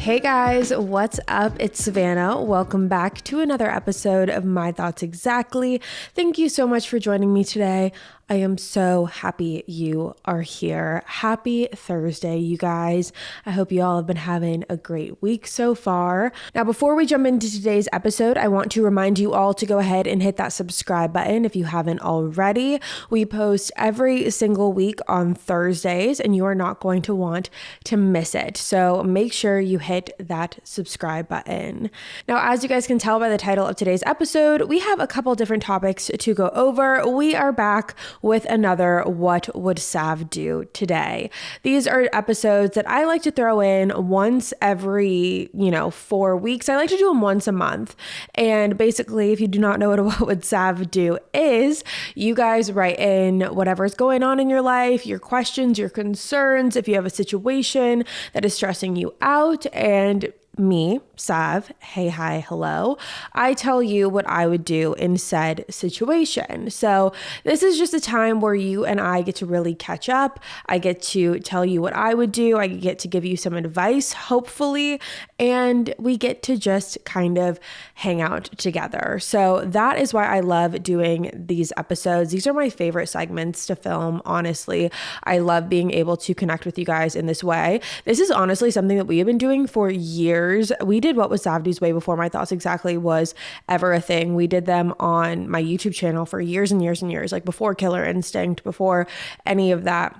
Hey guys, what's up? It's Savannah. Welcome back to another episode of My Thoughts Exactly. Thank you so much for joining me today. I am so happy you are here. Happy Thursday, you guys. I hope you all have been having a great week so far. Now, before we jump into today's episode, I want to remind you all to go ahead and hit that subscribe button if you haven't already. We post every single week on Thursdays, and you are not going to want to miss it. So make sure you hit that subscribe button. Now, as you guys can tell by the title of today's episode, we have a couple different topics to go over. We are back with another What Would Sav Do today. These are episodes that I like to throw in once every, 4 weeks. I like to do them once a month. And basically, if you do not know what Would Sav Do is, you guys write in whatever's going on in your life, your questions, your concerns, if you have a situation that is stressing you out, and me, Sav, hey, hi, hello, I tell you what I would do in said situation. So this is just a time where you and I get to really catch up. I get to tell you what I would do. I get to give you some advice, hopefully, and we get to just kind of hang out together. So that is why I love doing these episodes. These are my favorite segments to film, honestly. I love being able to connect with you guys in this way. This is honestly something that we have been doing for years. We did What Was Sav Do's way before My Thoughts Exactly was ever a thing. We did them on my YouTube channel for years and years and years, like before Killer Instinct, before any of that.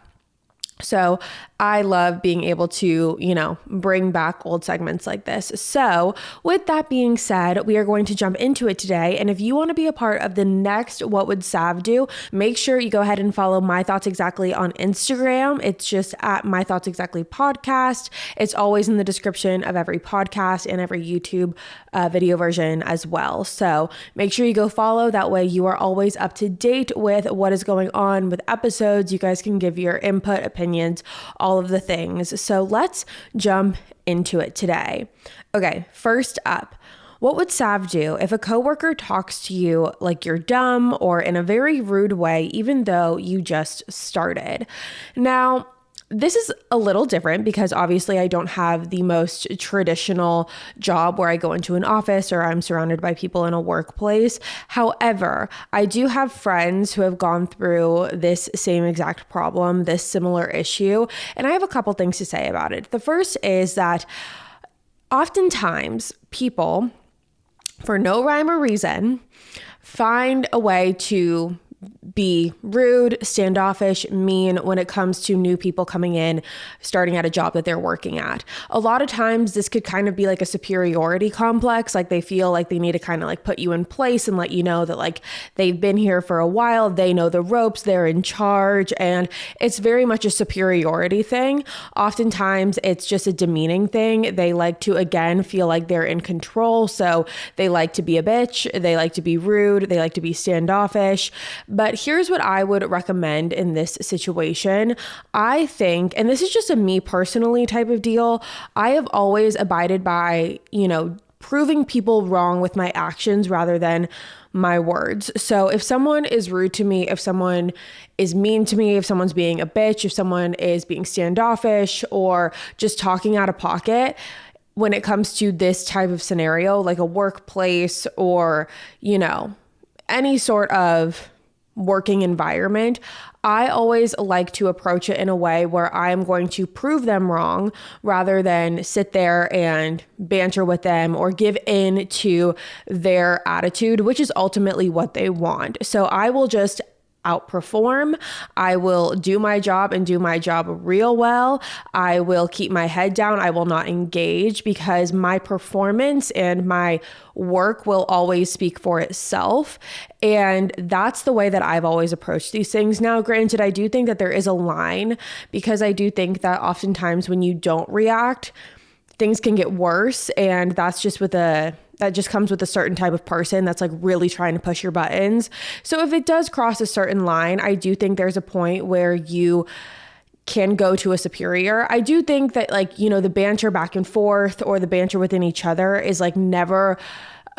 So I love being able to, bring back old segments like this. So with that being said, we are going to jump into it today. And if you want to be a part of the next What Would Sav Do, make sure you go ahead and follow My Thoughts Exactly on Instagram. It's just at My Thoughts Exactly podcast. It's always in the description of every podcast and every YouTube video version as well. So make sure you go follow. That way you are always up to date with what is going on with episodes. You guys can give your input, opinions, all of the things. So let's jump into it today. Okay, first up, what would Sav do if a coworker talks to you like you're dumb or in a very rude way, even though you just started? Now, this is a little different because obviously I don't have the most traditional job where I go into an office or I'm surrounded by people in a workplace. However, I do have friends who have gone through this same exact problem, this similar issue, and I have a couple things to say about it. The first is that oftentimes people, for no rhyme or reason, find a way to be rude, standoffish, mean when it comes to new people coming in, starting at a job that they're working at. A lot of times this could kind of be like a superiority complex. Like they feel like they need to kind of like put you in place and let you know that like they've been here for a while, they know the ropes, they're in charge, and it's very much a superiority thing. Oftentimes it's just a demeaning thing. They like to, again, feel like they're in control. So they like to be a bitch, they like to be rude, they like to be standoffish. But here's what I would recommend in this situation. I think, and this is just a me personally type of deal, I have always abided by, proving people wrong with my actions rather than my words. So if someone is rude to me, if someone is mean to me, if someone's being a bitch, if someone is being standoffish or just talking out of pocket, when it comes to this type of scenario, like a workplace or, any sort of working environment, I always like to approach it in a way where I'm going to prove them wrong rather than sit there and banter with them or give in to their attitude, which is ultimately what they want. So I will just outperform. I will do my job and do my job real well. I will keep my head down. I will not engage because my performance and my work will always speak for itself. And that's the way that I've always approached these things. Now, granted, I do think that there is a line because I do think that oftentimes when you don't react, things can get worse. And that's just that just comes with a certain type of person that's like really trying to push your buttons. So if it does cross a certain line, I do think there's a point where you can go to a superior. I do think that the banter back and forth or the banter within each other is like never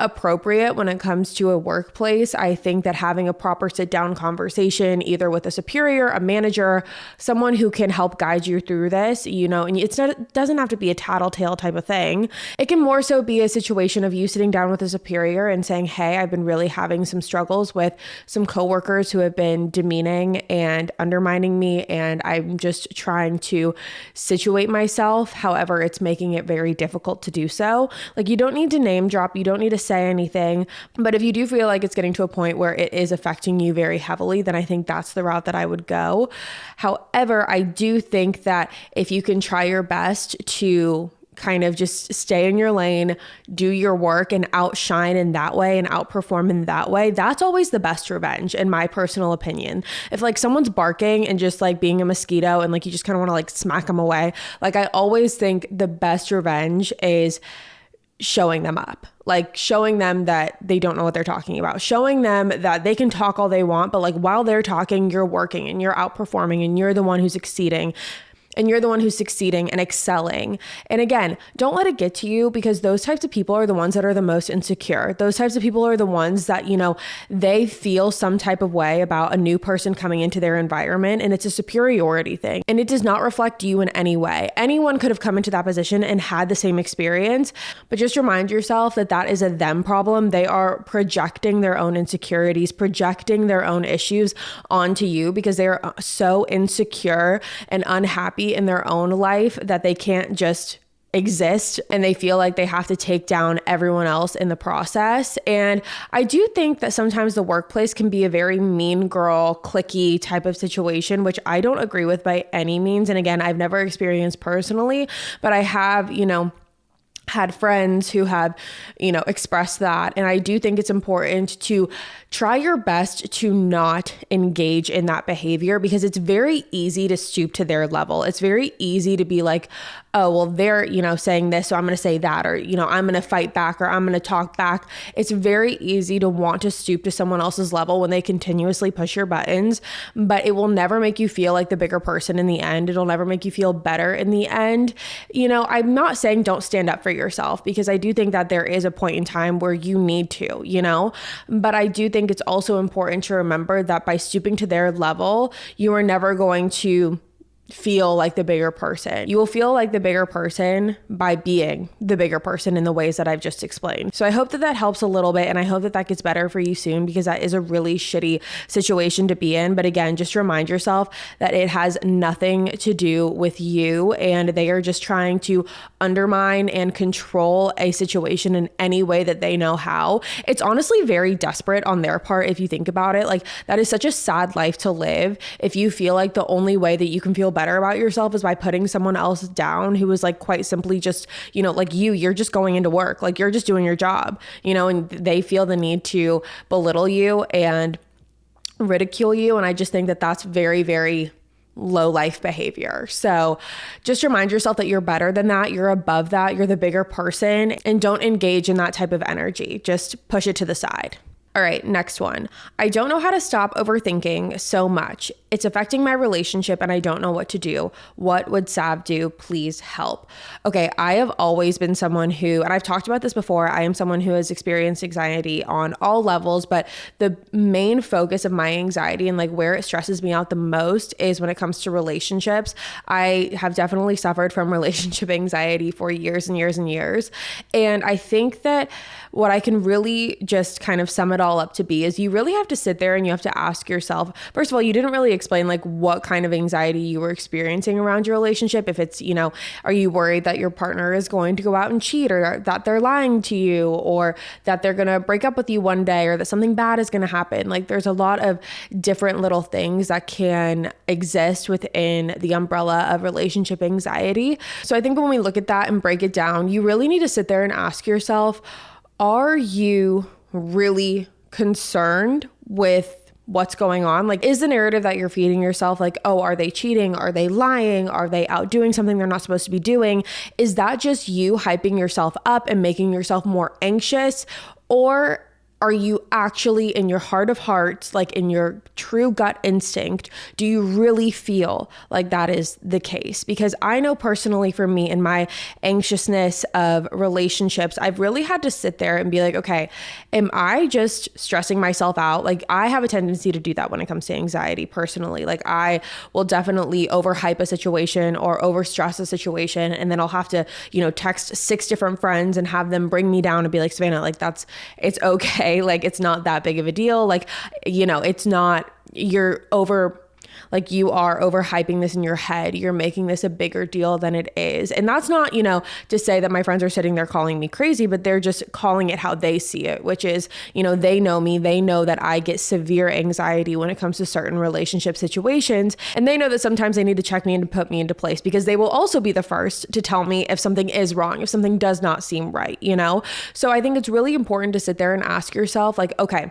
appropriate when it comes to a workplace. I think that having a proper sit down conversation, either with a superior, a manager, someone who can help guide you through this, and it doesn't have to be a tattletale type of thing. It can more so be a situation of you sitting down with a superior and saying, hey, I've been really having some struggles with some coworkers who have been demeaning and undermining me, and I'm just trying to situate myself. However, it's making it very difficult to do so. Like, you don't need to name drop, you don't need to say anything, but if you do feel like it's getting to a point where it is affecting you very heavily, then I think that's the route that I would go. However, I do think that if you can try your best to kind of just stay in your lane, do your work and outshine in that way and outperform in that way, that's always the best revenge, in my personal opinion. If like someone's barking and just like being a mosquito and like you just kind of want to like smack them away, like I always think the best revenge is showing them up, like showing them that they don't know what they're talking about, showing them that they can talk all they want, but like while they're talking, you're working and you're outperforming and you're the one who's succeeding. And you're the one who's succeeding and excelling. And again, don't let it get to you, because those types of people are the ones that are the most insecure. Those types of people are the ones that, they feel some type of way about a new person coming into their environment, and it's a superiority thing. And it does not reflect you in any way. Anyone could have come into that position and had the same experience, but just remind yourself that that is a them problem. They are projecting their own insecurities, projecting their own issues onto you because they are so insecure and unhappy in their own life that they can't just exist, and they feel like they have to take down everyone else in the process. And I do think that sometimes the workplace can be a very mean girl, cliquey type of situation, which I don't agree with by any means. And again, I've never experienced personally, but I have, had friends who have, expressed that. And I do think it's important to try your best to not engage in that behavior, because it's very easy to stoop to their level. It's very easy to be like, oh, well, they're, saying this, so I'm going to say that, or, I'm going to fight back, or I'm going to talk back. It's very easy to want to stoop to someone else's level when they continuously push your buttons, but it will never make you feel like the bigger person in the end. It'll never make you feel better in the end. I'm not saying don't stand up for yourself, because I do think that there is a point in time where you need to, but I do think it's also important to remember that by stooping to their level, you are never going to feel like the bigger person. You will feel like the bigger person by being the bigger person in the ways that I've just explained. So I hope that helps a little bit, and I hope that gets better for you soon, because that is a really shitty situation to be in. But again, just remind yourself that it has nothing to do with you, and they are just trying to undermine and control a situation in any way that they know how. It's honestly very desperate on their part if you think about it. Like, that is such a sad life to live if you feel like the only way that you can feel better about yourself is by putting someone else down who is like quite simply just, like you're just going into work, like you're just doing your job, and they feel the need to belittle you and ridicule you. And I just think that that's very, very low life behavior. So just remind yourself that you're better than that. You're above that. You're the bigger person, and don't engage in that type of energy. Just push it to the side. All right, next one. I don't know how to stop overthinking so much. It's affecting my relationship and I don't know what to do. What would Sav do? Please help. Okay, I have always been someone who, and I've talked about this before, I am someone who has experienced anxiety on all levels, but the main focus of my anxiety and like where it stresses me out the most is when it comes to relationships. I have definitely suffered from relationship anxiety for years and years and years. And I think that what I can really just kind of sum it all up to be is you really have to sit there and you have to ask yourself, first of all, you didn't really explain like what kind of anxiety you were experiencing around your relationship. If it's, are you worried that your partner is going to go out and cheat, or that they're lying to you, or that they're going to break up with you one day, or that something bad is going to happen? Like, there's a lot of different little things that can exist within the umbrella of relationship anxiety. So I think when we look at that and break it down, you really need to sit there and ask yourself, are you really concerned with what's going on? Like, is the narrative that you're feeding yourself like, oh, are they cheating? Are they lying? Are they out doing something they're not supposed to be doing? Is that just you hyping yourself up and making yourself more anxious? Or are you actually in your heart of hearts, like in your true gut instinct, do you really feel like that is the case? Because I know personally for me in my anxiousness of relationships, I've really had to sit there and be like, okay, am I just stressing myself out? Like I have a tendency to do that when it comes to anxiety personally. Like I will definitely overhype a situation or overstress a situation. And then I'll have to, text 6 different friends and have them bring me down and be like, Savannah, like it's okay. Like, it's not that big of a deal. Like, it's not, you are overhyping this in your head. You're making this a bigger deal than it is. And that's not, to say that my friends are sitting there calling me crazy, but they're just calling it how they see it, which is, they know me, they know that I get severe anxiety when it comes to certain relationship situations. And they know that sometimes they need to check me and put me into place, because they will also be the first to tell me if something is wrong, if something does not seem right, So I think it's really important to sit there and ask yourself, like, okay,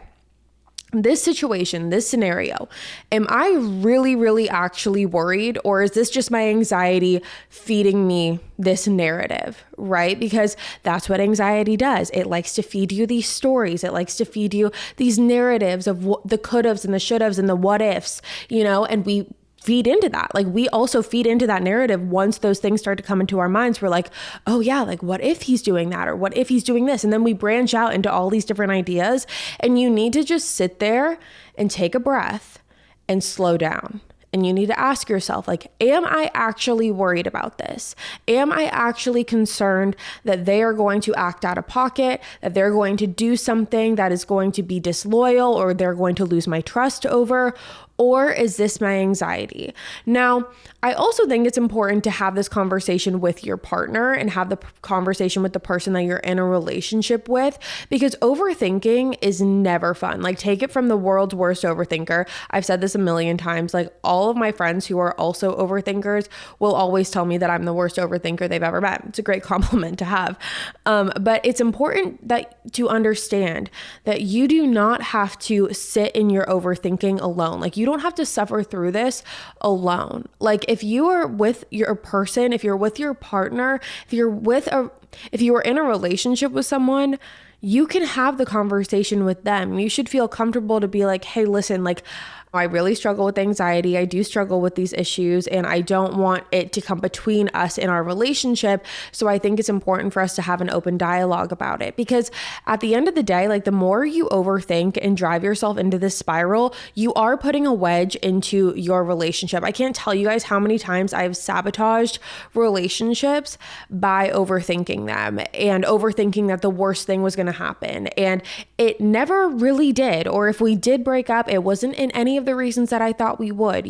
this situation, this scenario, am I really, really actually worried? Or is this just my anxiety feeding me this narrative, right? Because that's what anxiety does. It likes to feed you these stories. It likes to feed you these narratives of the could-haves and the should-haves and the what-ifs, and we feed into that. Like we also feed into that narrative. Once those things start to come into our minds, we're like, oh yeah, like what if he's doing that? Or what if he's doing this? And then we branch out into all these different ideas. And you need to just sit there and take a breath and slow down. And you need to ask yourself, like, am I actually worried about this? Am I actually concerned that they are going to act out of pocket, that they're going to do something that is going to be disloyal, or they're going to lose my trust over? Or is this my anxiety? Now, I also think it's important to have this conversation with your partner and have the conversation with the person that you're in a relationship with, because overthinking is never fun. Like, take it from the world's worst overthinker. I've said this a million times. Like, all of my friends who are also overthinkers will always tell me that I'm the worst overthinker they've ever met. It's a great compliment to have. But it's important to understand that you do not have to sit in your overthinking alone. Like, you don't have to suffer through this alone. Like if you are with your person, if you're with your partner, if you are in a relationship with someone, you can have the conversation with them. You should feel comfortable to be like, hey, listen, like I really struggle with anxiety. I do struggle with these issues, and I don't want it to come between us in our relationship. So I think it's important for us to have an open dialogue about it, because at the end of the day, like the more you overthink and drive yourself into this spiral, you are putting a wedge into your relationship. I can't tell you guys how many times I've sabotaged relationships by overthinking them and overthinking that the worst thing was going to happen. And it never really did. Or if we did break up, it wasn't in any of the reasons that I thought we would.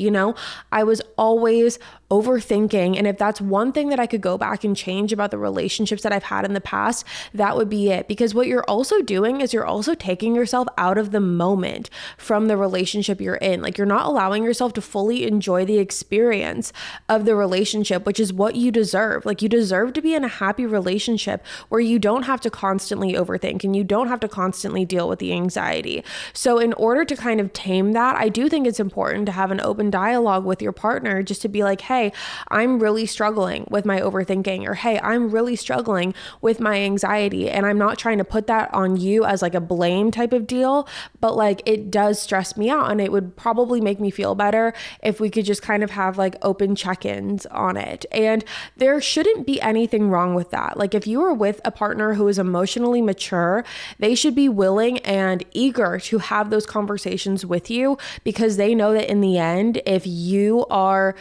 I was always overthinking. And if that's one thing that I could go back and change about the relationships that I've had in the past, that would be it. Because what you're also doing is you're also taking yourself out of the moment from the relationship you're in. Like, you're not allowing yourself to fully enjoy the experience of the relationship, which is what you deserve. Like, you deserve to be in a happy relationship where you don't have to constantly overthink and you don't have to constantly deal with the anxiety. So in order to kind of tame that, I do think it's important to have an open dialogue with your partner, just to be like, hey, I'm really struggling with my overthinking, or hey, I'm really struggling with my anxiety. And I'm not trying to put that on you as like a blame type of deal, but like it does stress me out, and it would probably make me feel better if we could just kind of have like open check-ins on it. And there shouldn't be anything wrong with that. Like, if you are with a partner who is emotionally mature, they should be willing and eager to have those conversations with you, because they know that in the end, if you are,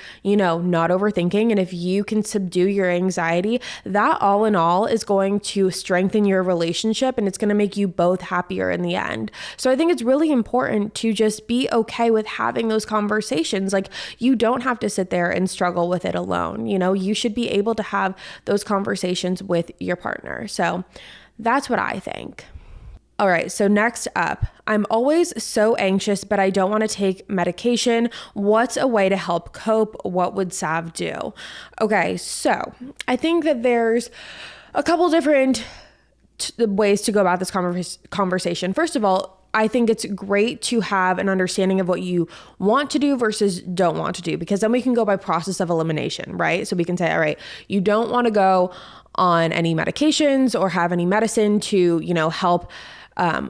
not overthinking, and if you can subdue your anxiety, that all in all is going to strengthen your relationship, and it's going to make you both happier in the end. So I think it's really important to just be okay with having those conversations. Like, you don't have to sit there and struggle with it alone. You should be able to have those conversations with your partner. So that's what I think. All right, so next up, I'm always so anxious, but I don't want to take medication. What's a way to help cope? What would Sav do? Okay, so I think that there's a couple different ways to go about this conversation. First of all, I think it's great to have an understanding of what you want to do versus don't want to do, because then we can go by process of elimination, right? So we can say, all right, you don't want to go on any medications or have any medicine to, help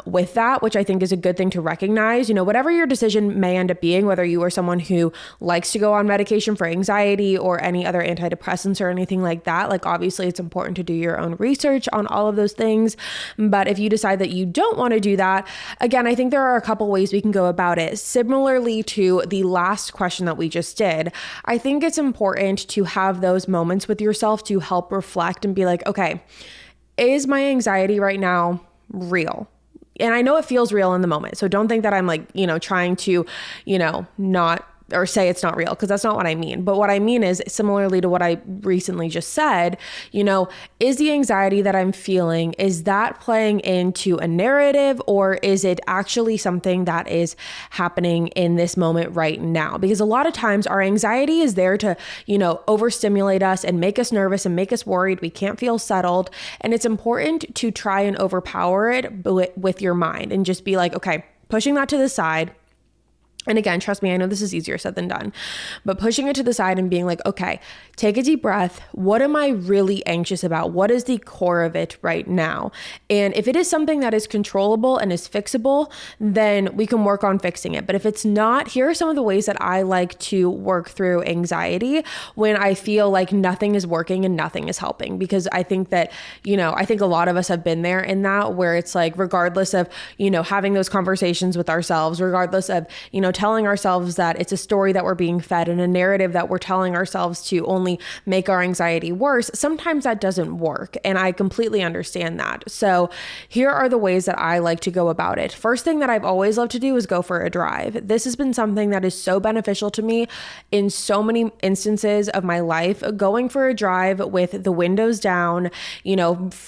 with that, which I think is a good thing to recognize. Whatever your decision may end up being, whether you are someone who likes to go on medication for anxiety or any other antidepressants or anything like that, like obviously it's important to do your own research on all of those things. But if you decide that you don't want to do that, again, I think there are a couple ways we can go about it. Similarly to the last question that we just did, I think it's important to have those moments with yourself to help reflect and be like, okay, is my anxiety right now real? And I know it feels real in the moment. So don't think that I'm like, trying to, not or say it's not real, because that's not what I mean. But what I mean is, similarly to what I recently just said, is the anxiety that I'm feeling, is that playing into a narrative, or is it actually something that is happening in this moment right now? Because a lot of times our anxiety is there to, overstimulate us and make us nervous and make us worried. We can't feel settled. And it's important to try and overpower it with your mind and just be like, okay, pushing that to the side. And again, trust me, I know this is easier said than done, but pushing it to the side and being like, okay, take a deep breath. What am I really anxious about? What is the core of it right now? And if it is something that is controllable and is fixable, then we can work on fixing it. But if it's not, here are some of the ways that I like to work through anxiety when I feel like nothing is working and nothing is helping. Because I think that, I think a lot of us have been there in that, where it's like, regardless of, having those conversations with ourselves, regardless of, telling ourselves that it's a story that we're being fed and a narrative that we're telling ourselves to only make our anxiety worse, sometimes that doesn't work. And I completely understand that. So here are the ways that I like to go about it. First thing that I've always loved to do is go for a drive. This has been something that is so beneficial to me in so many instances of my life. Going for a drive with the windows down,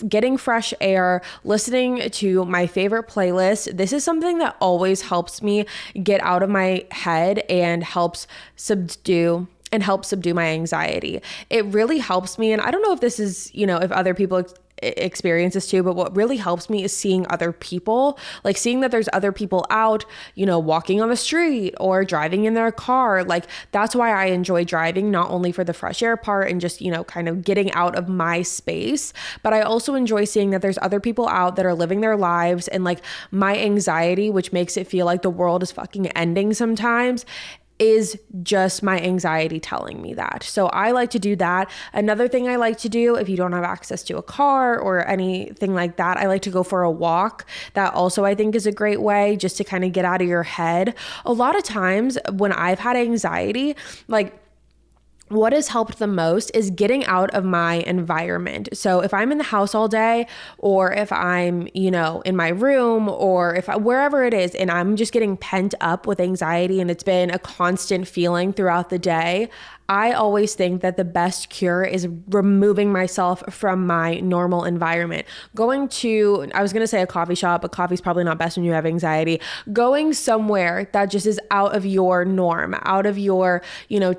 getting fresh air, listening to my favorite playlist. This is something that always helps me get out of my head and helps subdue my anxiety. It really helps me. And I don't know if this is, if other people experience this too, but what really helps me is seeing other people, like seeing that there's other people out, walking on the street or driving in their car. Like that's why I enjoy driving, not only for the fresh air part and just, kind of getting out of my space, but I also enjoy seeing that there's other people out that are living their lives, and like my anxiety, which makes it feel like the world is fucking ending sometimes, is just my anxiety telling me that. So I like to do that. Another thing I like to do, if you don't have access to a car or anything like that, I like to go for a walk. That also I think is a great way just to kind of get out of your head. A lot of times when I've had anxiety, like what has helped the most is getting out of my environment. So if I'm in the house all day, or if I'm, in my room, or wherever it is, and I'm just getting pent up with anxiety and it's been a constant feeling throughout the day, I always think that the best cure is removing myself from my normal environment. Going to, I was going to say a coffee shop, but coffee's probably not best when you have anxiety. Going somewhere that just is out of your norm, out of your,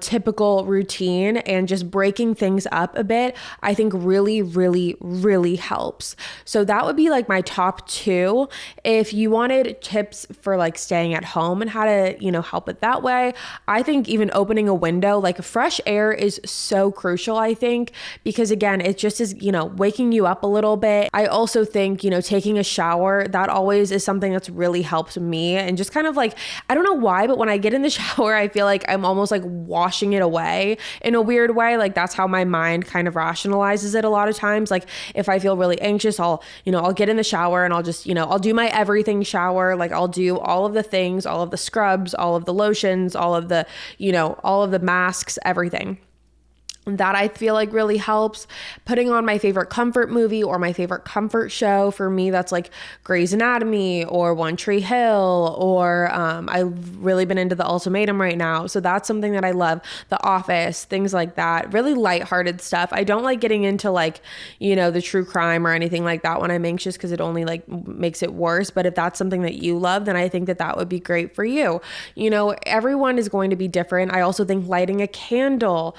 typical routine, and just breaking things up a bit, I think really, really, really helps. So that would be like my top two. If you wanted tips for like staying at home and how to, help it that way, I think even opening a window, like fresh air is so crucial, I think, because again, it just is, waking you up a little bit. I also think, taking a shower, that always is something that's really helped me. And just kind of like, I don't know why, but when I get in the shower, I feel like I'm almost like washing it away in a weird way. Like that's how my mind kind of rationalizes it a lot of times. Like if I feel really anxious, I'll get in the shower and I'll just, I'll do my everything shower. Like I'll do all of the things, all of the scrubs, all of the lotions, all of the, all of the masks, everything. That I feel like really helps. Putting on my favorite comfort movie or my favorite comfort show. For me, that's like Grey's Anatomy or One Tree Hill, or I've really been into The Ultimatum right now. So that's something that I love. The Office, things like that. Really lighthearted stuff. I don't like getting into like, the true crime or anything like that when I'm anxious, because it only like makes it worse. But if that's something that you love, then I think that that would be great for you. Everyone is going to be different. I also think lighting a candle,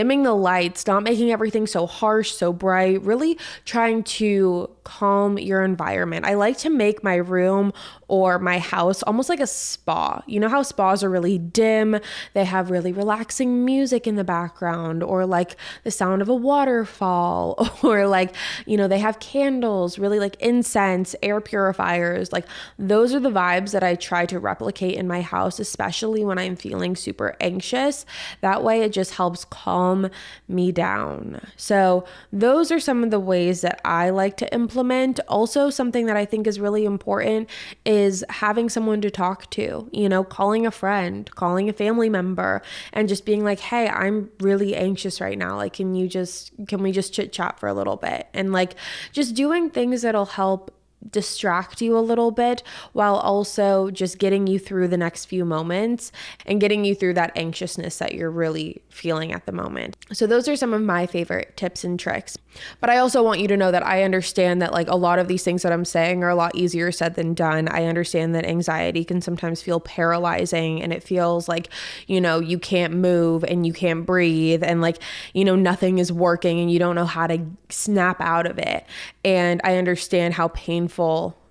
dimming the lights, not making everything so harsh, so bright, really trying to calm your environment. I like to make my room or my house almost like a spa. You know how spas are really dim? They have really relaxing music in the background, or like the sound of a waterfall, or like, you know, they have candles, really like incense, air purifiers. Like those are the vibes that I try to replicate in my house, especially when I'm feeling super anxious. That way it just helps calm me down. So those are some of the ways that I like to implement. Also, something that I think is really important is having someone to talk to, you know, calling a friend, calling a family member, and just being like, hey, I'm really anxious right now. Like, can we just chit chat for a little bit? And like just doing things that'll help distract you a little bit while also just getting you through the next few moments and getting you through that anxiousness that you're really feeling at the moment. So those are some of my favorite tips and tricks. But I also want you to know that I understand that like a lot of these things that I'm saying are a lot easier said than done. I understand that anxiety can sometimes feel paralyzing, and it feels like, you know, you can't move and you can't breathe, and like, you know, nothing is working and you don't know how to snap out of it. And I understand how painful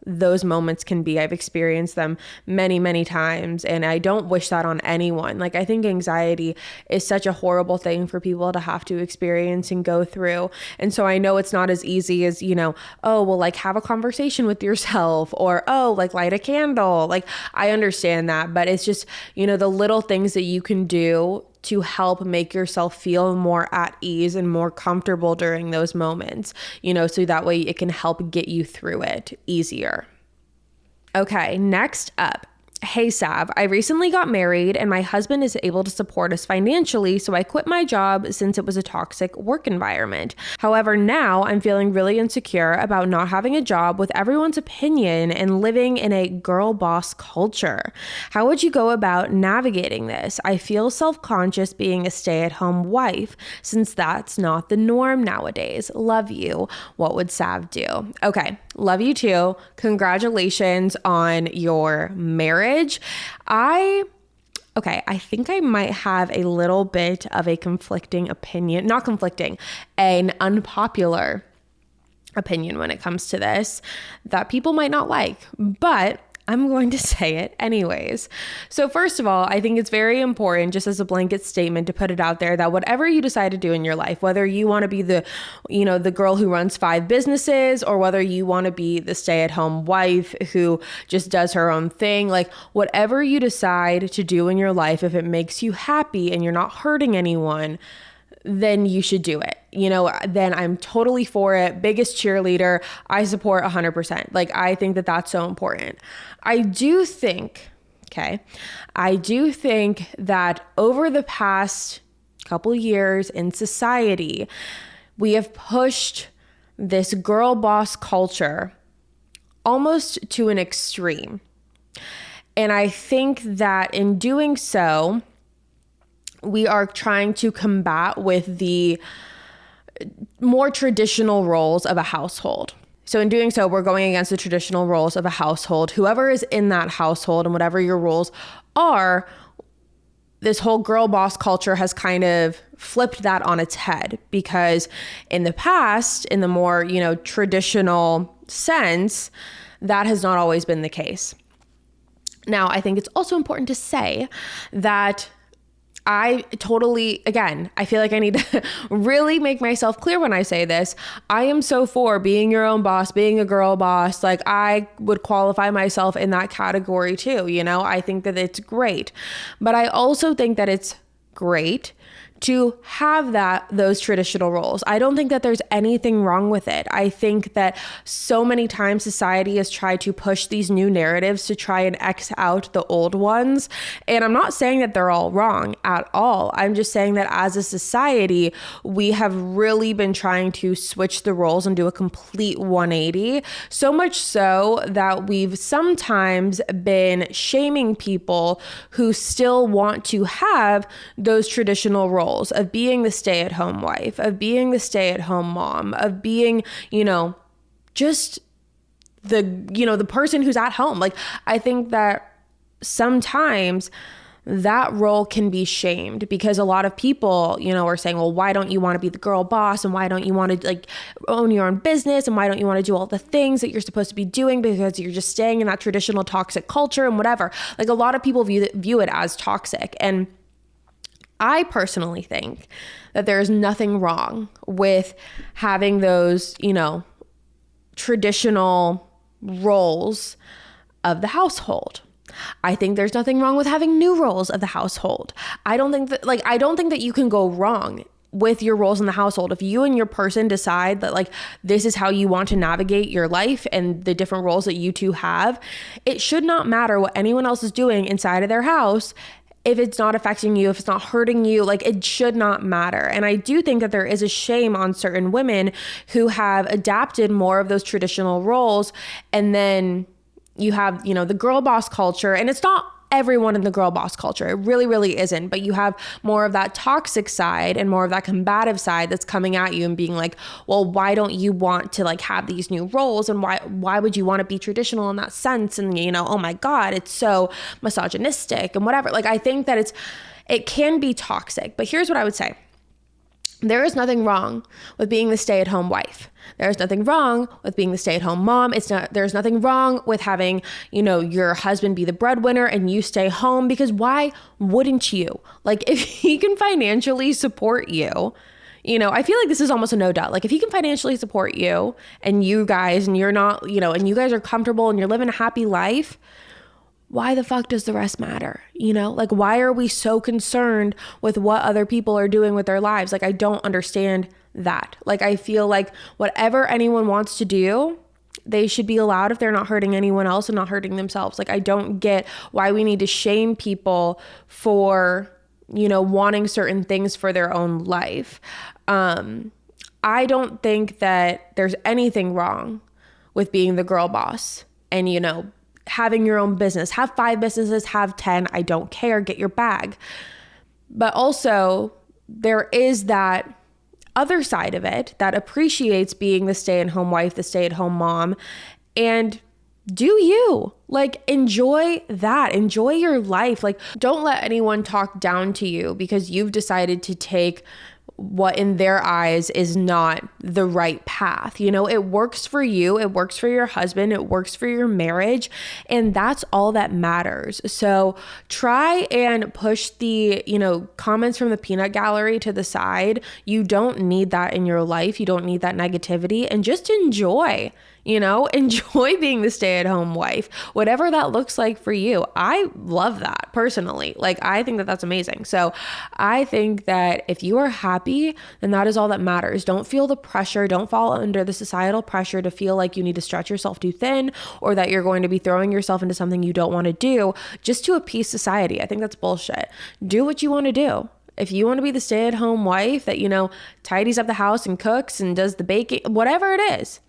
those moments can be. I've experienced them many, many times, and I don't wish that on anyone. Like, I think anxiety is such a horrible thing for people to have to experience and go through. And so I know it's not as easy as, you know, oh, well, like have a conversation with yourself, or, oh, like light a candle. Like, I understand that, but it's just, you know, the little things that you can do to help make yourself feel more at ease and more comfortable during those moments, you know, so that way it can help get you through it easier. Okay, next up. Hey Sav, I recently got married and my husband is able to support us financially, so I quit my job since it was a toxic work environment. However, now I'm feeling really insecure about not having a job with everyone's opinion and living in a girl boss culture. How would you go about navigating this? I feel self-conscious being a stay-at-home wife since that's not the norm nowadays. Love you. What would Sav do? Okay, love you too. Congratulations on your marriage. I think I might have a little bit of a conflicting opinion, not conflicting, an unpopular opinion when it comes to this that people might not like, but I'm going to say it anyways. So first of all, I think it's very important, just as a blanket statement, to put it out there that whatever you decide to do in your life, whether you want to be the girl who runs 5 businesses, or whether you want to be the stay-at-home wife who just does her own thing, like whatever you decide to do in your life, if it makes you happy and you're not hurting anyone, then you should do it. You know, then I'm totally for it. Biggest cheerleader. I support 100%. Like, I think that that's so important. I do think that over the past couple years in society, we have pushed this girl boss culture almost to an extreme. And I think that in doing so, we are trying to combat with the more traditional roles of a household. So in doing so, we're going against the traditional roles of a household. Whoever is in that household and whatever your roles are, this whole girl boss culture has kind of flipped that on its head, because in the past, in the more, you know, traditional sense, that has not always been the case. Now, I think it's also important to say that I feel like I need to really make myself clear when I say this. I am so for being your own boss, being a girl boss. Like, I would qualify myself in that category too. You know, I think that it's great, but I also think that it's great to have those traditional roles. I don't think that there's anything wrong with it. I think that so many times society has tried to push these new narratives to try and X out the old ones. And I'm not saying that they're all wrong at all. I'm just saying that as a society, we have really been trying to switch the roles and do a complete 180. So much so that we've sometimes been shaming people who still want to have those traditional roles of being the stay-at-home wife, of being the stay-at-home mom, of being, you know, just the person who's at home. Like, I think that sometimes that role can be shamed because a lot of people, are saying, well, why don't you want to be the girl boss? And why don't you want to like own your own business? And why don't you want to do all the things that you're supposed to be doing because you're just staying in that traditional toxic culture and whatever. Like a lot of people view it as toxic. And I personally think that there is nothing wrong with having those, traditional roles of the household. I think there's nothing wrong with having new roles of the household. I don't think that you can go wrong with your roles in the household. If you and your person decide that like this is how you want to navigate your life and the different roles that you two have, it should not matter what anyone else is doing inside of their house. If it's not affecting you, if it's not hurting you, like it should not matter. And I do think that there is a shame on certain women who have adapted more of those traditional roles. And then you have, the girl boss culture, and it's not everyone in the girl boss culture. It really, really isn't. But you have more of that toxic side and more of that combative side that's coming at you and being like, well, why don't you want to like have these new roles? And why would you want to be traditional in that sense? And, oh my God, it's so misogynistic and whatever. Like, I think that it can be toxic. But here's what I would say. There is nothing wrong with being the stay-at-home wife. There's nothing wrong with being the stay-at-home mom. There's nothing wrong with having, your husband be the breadwinner and you stay home, because why wouldn't you? Like if he can financially support you, I feel like this is almost a no doubt. Like if he can financially support you and you guys, and you're not, and you guys are comfortable and you're living a happy life, why the fuck does the rest matter? Like why are we so concerned with what other people are doing with their lives? Like I don't understand that. Like I feel like whatever anyone wants to do, they should be allowed if they're not hurting anyone else and not hurting themselves. Like I don't get why we need to shame people for, wanting certain things for their own life. I don't think that there's anything wrong with being the girl boss and, having your own business. Have 5 businesses, have 10, I don't care, get your bag. But also there is that other side of it that appreciates being the stay-at-home wife, the stay-at-home mom, and do you like enjoy that, enjoy your life. Like don't let anyone talk down to you because you've decided to take what in their eyes is not the right path. It works for you. It works for your husband. It works for your marriage. And that's all that matters. So try and push the, comments from the peanut gallery to the side. You don't need that in your life. You don't need that negativity, and just enjoy being the stay-at-home wife, whatever that looks like for you. I love that personally. Like, I think that that's amazing. So I think that if you are happy, then that is all that matters. Don't feel the pressure. Don't fall under the societal pressure to feel like you need to stretch yourself too thin or that you're going to be throwing yourself into something you don't want to do just to appease society. I think that's bullshit. Do what you want to do. If you want to be the stay-at-home wife that, tidies up the house and cooks and does the baking, whatever it is,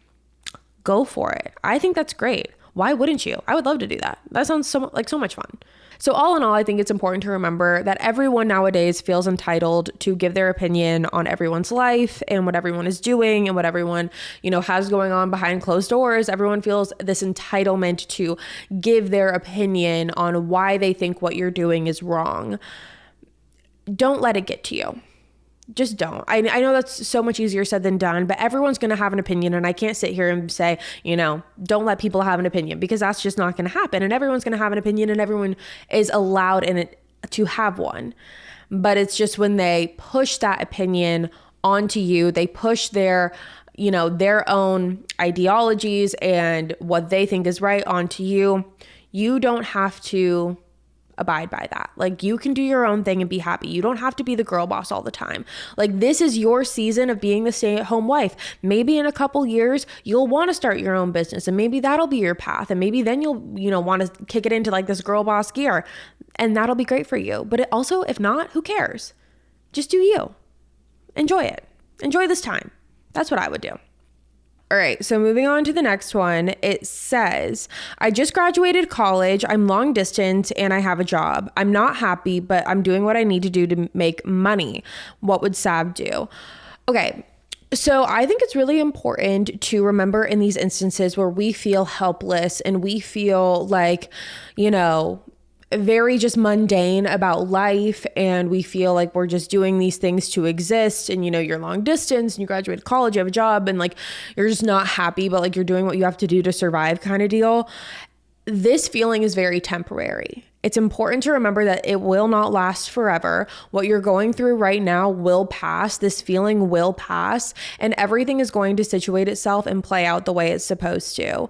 go for it. I think that's great. Why wouldn't you? I would love to do that. That sounds so much fun. So all in all, I think it's important to remember that everyone nowadays feels entitled to give their opinion on everyone's life and what everyone is doing and what everyone, has going on behind closed doors. Everyone feels this entitlement to give their opinion on why they think what you're doing is wrong. Don't let it get to you. Just don't. I know that's so much easier said than done, but everyone's going to have an opinion, and I can't sit here and say, don't let people have an opinion, because that's just not going to happen. And everyone's going to have an opinion, and everyone is allowed in it to have one. But it's just when they push that opinion onto you, they push their own ideologies and what they think is right onto you. You don't have to abide by that. Like, you can do your own thing and be happy. You don't have to be the girl boss all the time. Like, this is your season of being the stay-at-home wife. Maybe in a couple years you'll want to start your own business, and maybe that'll be your path, and maybe then you'll want to kick it into like this girl boss gear, and that'll be great for you. But also, if not, who cares? Just do you. Enjoy it. Enjoy this time. That's what I would do. All right, so moving on to the next one, it says, I just graduated college, I'm long distance, and I have a job. I'm not happy, but I'm doing what I need to do to make money. What would Sav do? Okay, so I think it's really important to remember in these instances where we feel helpless and we feel like, very just mundane about life, and we feel like we're just doing these things to exist. And you're long distance and you graduated college, you have a job, and like you're just not happy, but like you're doing what you have to do to survive kind of deal. This feeling is very temporary. It's important to remember that it will not last forever. What you're going through right now will pass. This feeling will pass, and everything is going to situate itself and play out the way it's supposed to.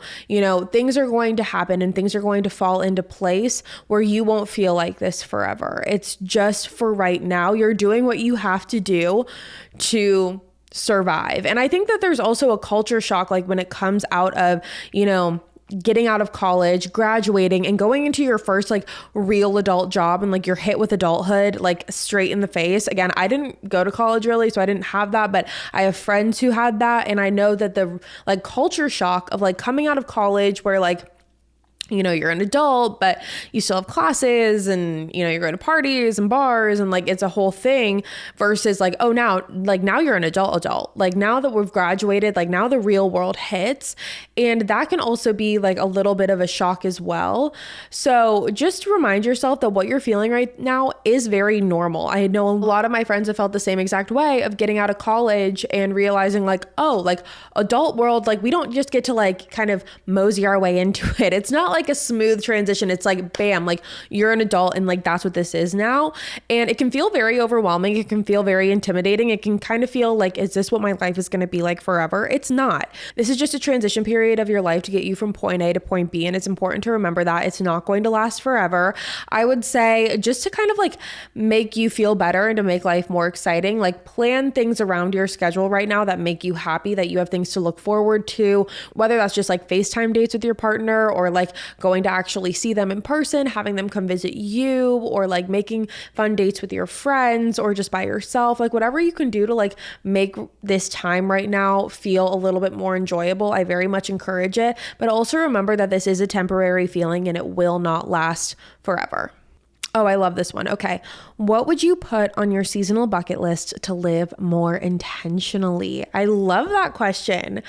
Things are going to happen and things are going to fall into place where you won't feel like this forever. It's just for right now. You're doing what you have to do to survive. And I think that there's also a culture shock, like when it comes out of, getting out of college, graduating, and going into your first like real adult job, and like you're hit with adulthood like straight in the face. Again, I didn't go to college really, so I didn't have that, but I have friends who had that, and I know that the like culture shock of like coming out of college where like you're an adult, but you still have classes, and, you're going to parties and bars, and like, it's a whole thing, versus like, oh, now you're an adult, like now that we've graduated, like now the real world hits. And that can also be like a little bit of a shock as well. So just remind yourself that what you're feeling right now is very normal. I know a lot of my friends have felt the same exact way of getting out of college and realizing like, oh, like adult world, like we don't just get to like kind of mosey our way into it. It's not like a smooth transition. It's like, bam, like you're an adult and like that's what this is now. And it can feel very overwhelming. It can feel very intimidating. It can kind of feel like, is this what my life is going to be like forever? It's not. This is just a transition period of your life to get you from point A to point B. And it's important to remember that it's not going to last forever. I would say just to kind of like make you feel better and to make life more exciting, like plan things around your schedule right now that make you happy, that you have things to look forward to, whether that's just like FaceTime dates with your partner, or like going to actually see them in person, having them come visit you, or like making fun dates with your friends, or just by yourself, like whatever you can do to like make this time right now feel a little bit more enjoyable. I very much encourage it, but also remember that this is a temporary feeling and it will not last forever. Oh, I love this one. Okay. What would you put on your seasonal bucket list to live more intentionally? I love that question.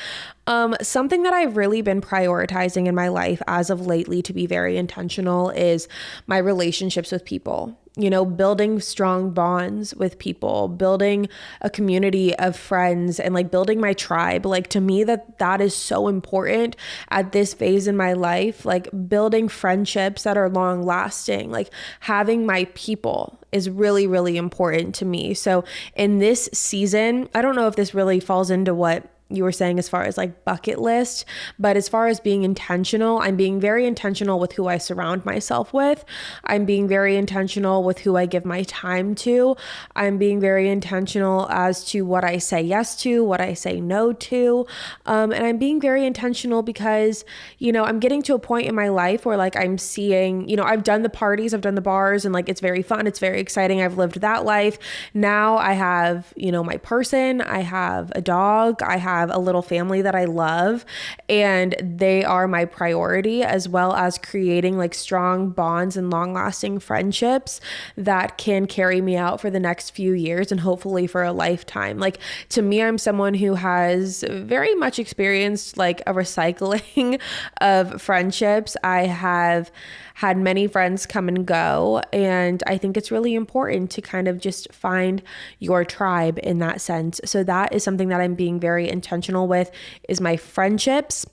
Something that I've really been prioritizing in my life as of lately to be very intentional is my relationships with people. Building strong bonds with people, building a community of friends, and like building my tribe. Like to me, that is so important at this phase in my life, like building friendships that are long lasting, like having my people is really, really important to me. So in this season, I don't know if this really falls into what you were saying as far as like bucket list, but as far as being intentional, I'm being very intentional with who I surround myself with. I'm being very intentional with who I give my time to. I'm being very intentional as to what I say yes to, what I say no to. And I'm being very intentional because, I'm getting to a point in my life where like I'm seeing, I've done the parties, I've done the bars, and like it's very fun, it's very exciting. I've lived that life. Now I have, my person, I have a dog, I have a little family that I love, and they are my priority, as well as creating like strong bonds and long lasting friendships that can carry me out for the next few years and hopefully for a lifetime. Like to me, I'm someone who has very much experienced like a recycling of friendships. I have had many friends come and go, and I think it's really important to kind of just find your tribe in that sense. So that is something that I'm being very intentional with, is my friendships.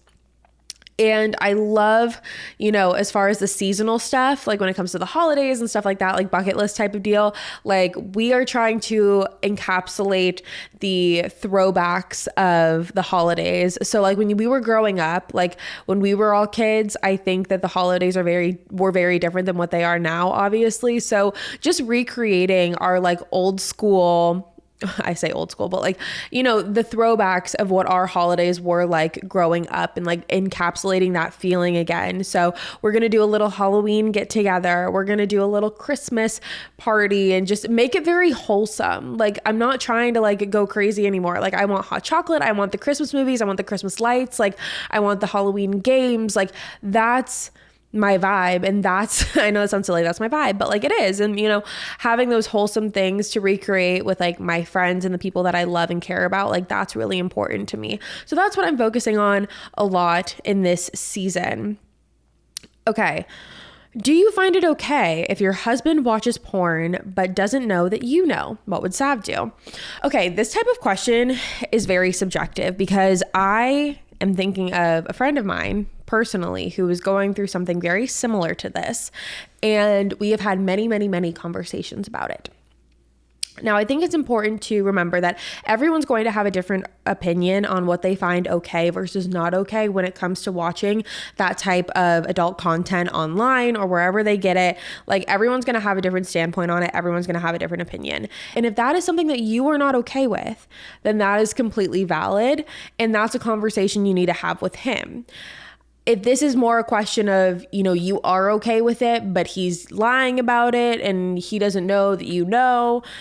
And I love, as far as the seasonal stuff, like when it comes to the holidays and stuff like that, like bucket list type of deal, like we are trying to encapsulate the throwbacks of the holidays. So like when we were growing up, like when we were all kids, I think that the holidays were very different than what they are now, obviously. So just recreating our like old school, I say old school, but like, the throwbacks of what our holidays were like growing up, and like encapsulating that feeling again. So we're going to do a little Halloween get together. We're going to do a little Christmas party and just make it very wholesome. Like I'm not trying to like go crazy anymore. Like I want hot chocolate. I want the Christmas movies. I want the Christmas lights. Like I want the Halloween games. Like that's my vibe. And that's, I know it sounds silly, that's my vibe, but like it is. And, having those wholesome things to recreate with like my friends and the people that I love and care about, like that's really important to me. So that's what I'm focusing on a lot in this season. Okay. Do you find it okay if your husband watches porn but doesn't know that you know? What would Sav do? Okay, this type of question is very subjective because I am thinking of a friend of mine personally who is going through something very similar to this, and we have had many, many, many conversations about it. Now, I think it's important to remember that everyone's going to have a different opinion on what they find okay versus not okay when it comes to watching that type of adult content online or wherever they get it. Like, everyone's going to have a different standpoint on it. Everyone's going to have a different opinion. And if that is something that you are not okay with, then that is completely valid. And that's a conversation you need to have with him. If this is more a question of, you are okay with it, but he's lying about it and he doesn't know that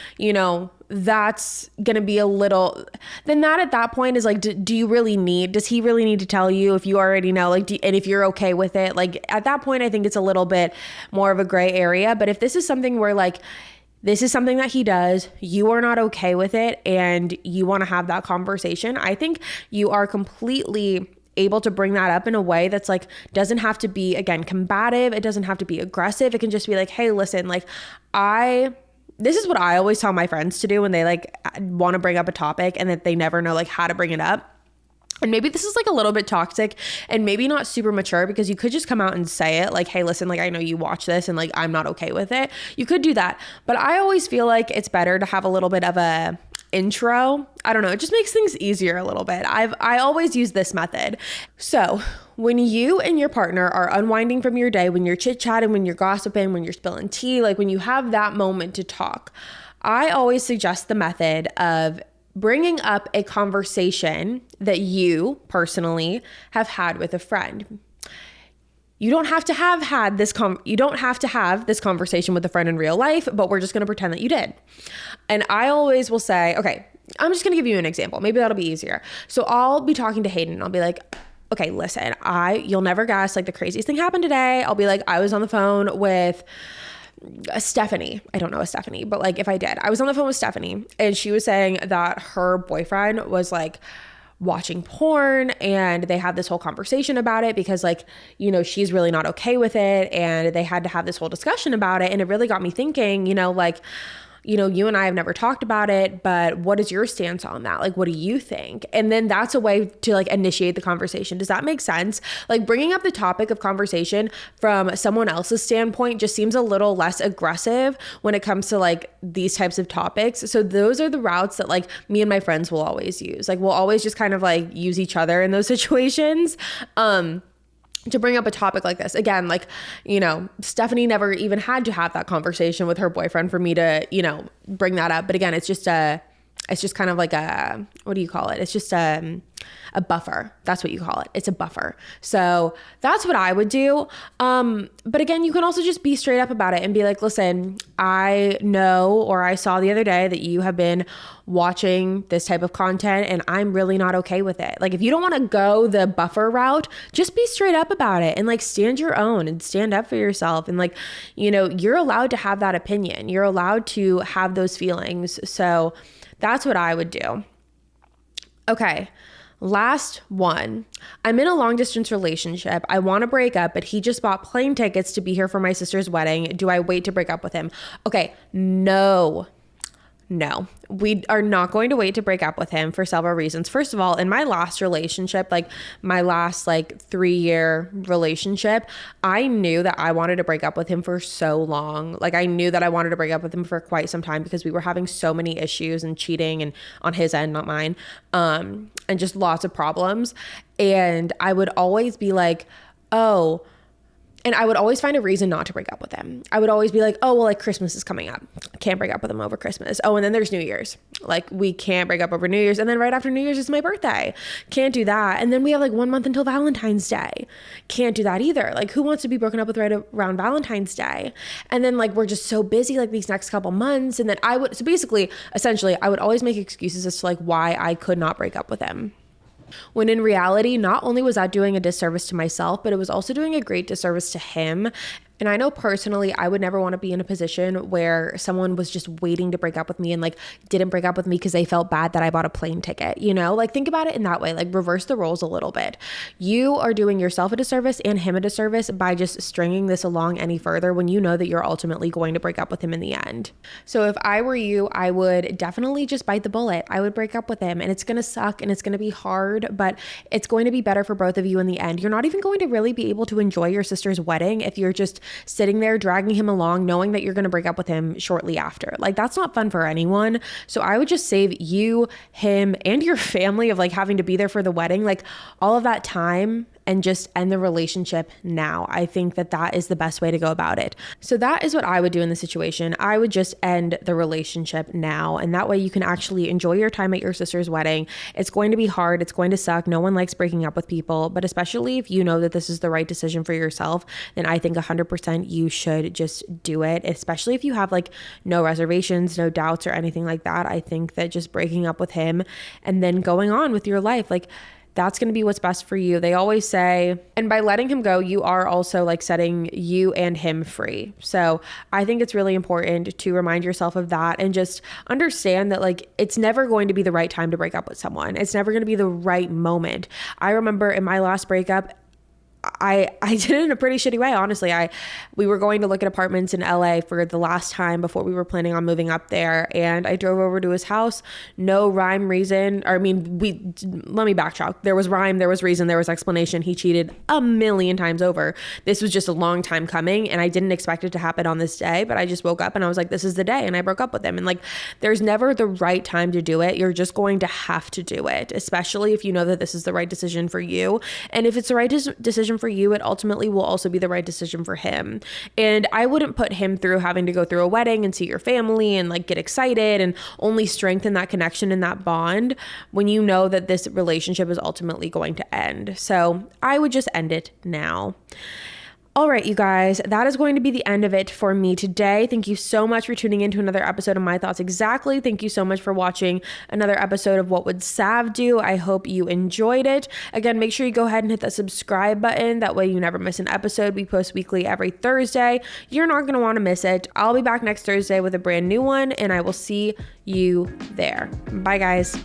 that's going to be a little, then that at that point is like, does he really need to tell you if you already know, and if you're okay with it? Like, at that point, I think it's a little bit more of a gray area. But if this is something where this is something that he does, you are not okay with it, and you want to have that conversation, I think you are completely able to bring that up in a way that's doesn't have to be, again, combative. It doesn't have to be aggressive. It can just be like, hey, listen, this is what I always tell my friends to do when they want to bring up a topic and that they never know how to bring it up. And maybe this is a little bit toxic and maybe not super mature, because you could just come out and say it hey, listen, I know you watch this and I'm not okay with it. You could do that. But I always feel like it's better to have a little bit of a intro. I don't know. It just makes things easier a little bit. I always use this method. So when you and your partner are unwinding from your day, when you're chit-chatting, when you're gossiping, when you're spilling tea, when you have that moment to talk, I always suggest the method of bringing up a conversation that you personally have had with a friend. You don't have to have this conversation with a friend in real life, but we're just going to pretend that you did. And I always will say, okay, I'm just going to give you an example. Maybe that'll be easier. So I'll be talking to Hayden and I'll be like, okay, listen, you'll never guess, the craziest thing happened today. I'll be like, I was on the phone with Stephanie. I don't know a Stephanie, but if I did, I was on the phone with Stephanie and she was saying that her boyfriend was watching porn, and they had this whole conversation about it because she's really not okay with it, and they had to have this whole discussion about it. And it really got me thinking, you and I have never talked about it, but what is your stance on that? What do you think? And then that's a way to initiate the conversation. Does that make sense? Bringing up the topic of conversation from someone else's standpoint just seems a little less aggressive when it comes to these types of topics. So those are the routes that me and my friends will always use. We'll always just kind of use each other in those situations. To bring up a topic like this. Again, Stephanie never even had to have that conversation with her boyfriend for me to, bring that up. But again, it's just kind of what do you call it? It's just a buffer. That's what you call it. It's a buffer. So that's what I would do. But again, you can also just be straight up about it and be like, listen, I know, or I saw the other day that you have been watching this type of content and I'm really not okay with it. If you don't want to go the buffer route, just be straight up about it and stand your own and stand up for yourself. And you're allowed to have that opinion. You're allowed to have those feelings. So that's what I would do. Okay. Last one. I'm in a long distance relationship. I want to break up, but he just bought plane tickets to be here for my sister's wedding. Do I wait to break up with him? Okay. No, we are not going to wait to break up with him for several reasons. First of all, in my last relationship, my last 3-year relationship, I knew that I wanted to break up with him for so long. I knew that I wanted to break up with him for quite some time because we were having so many issues and cheating, and on his end, not mine, and just lots of problems. And I would always be and I would always find a reason not to break up with him. I would always be Christmas is coming up. I can't break up with him over Christmas. Oh, and then there's New Year's. We can't break up over New Year's. And then right after New Year's is my birthday. Can't do that. And then we have 1 month until Valentine's Day. Can't do that either. Who wants to be broken up with right around Valentine's Day? And then we're just so busy these next couple months. And then essentially, I would always make excuses as to why I could not break up with him. When in reality, not only was that doing a disservice to myself, but it was also doing a great disservice to him And I know personally, I would never want to be in a position where someone was just waiting to break up with me and like didn't break up with me because they felt bad that I bought a plane ticket, you know? Like think about it in that way, like reverse the roles a little bit. You are doing yourself a disservice and him a disservice by just stringing this along any further when you know that you're ultimately going to break up with him in the end. So if I were you, I would definitely just bite the bullet. I would break up with him, and it's going to suck and it's going to be hard, but it's going to be better for both of you in the end. You're not even going to really be able to enjoy your sister's wedding if you're just sitting there dragging him along knowing that you're going to break up with him shortly after. Like that's not fun for anyone. So I would just save you, him, and your family of like having to be there for the wedding, like all of that time, and just end the relationship now. I think that that is the best way to go about it. So that is what I would do in the situation. I would just end the relationship now. And that way you can actually enjoy your time at your sister's wedding. It's going to be hard. It's going to suck. No one likes breaking up with people, but especially if you know that this is the right decision for yourself, then I think 100% you should just do it, especially if you have like no reservations, no doubts or anything like that. I think that just breaking up with him and then going on with your life, like that's going to be what's best for you. They always say, and by letting him go, you are also like setting you and him free. So I think it's really important to remind yourself of that and just understand that like it's never going to be the right time to break up with someone. It's never going to be the right moment. I remember in my last breakup, I did it in a pretty shitty way, honestly. We were going to look at apartments in LA for the last time before we were planning on moving up there, and I drove over to his house. No rhyme, reason, or I mean, let me backtrack. There was rhyme, there was reason, there was explanation. He cheated a million times over. This was just a long time coming, and I didn't expect it to happen on this day, but I just woke up and I was like, this is the day, and I broke up with him. And like, there's never the right time to do it. You're just going to have to do it, especially if you know that this is the right decision for you. And if it's the right decision for you, it ultimately will also be the right decision for him. And I wouldn't put him through having to go through a wedding and see your family and like get excited and only strengthen that connection and that bond when you know that this relationship is ultimately going to end. So I would just end it now. All right, you guys, that is going to be the end of it for me today. Thank you so much for tuning in to another episode of My Thoughts Exactly. Thank you so much for watching another episode of What Would Sav Do? I hope you enjoyed it. Again, make sure you go ahead and hit the subscribe button. That way you never miss an episode. We post weekly every Thursday. You're not going to want to miss it. I'll be back next Thursday with a brand new one, and I will see you there. Bye, guys.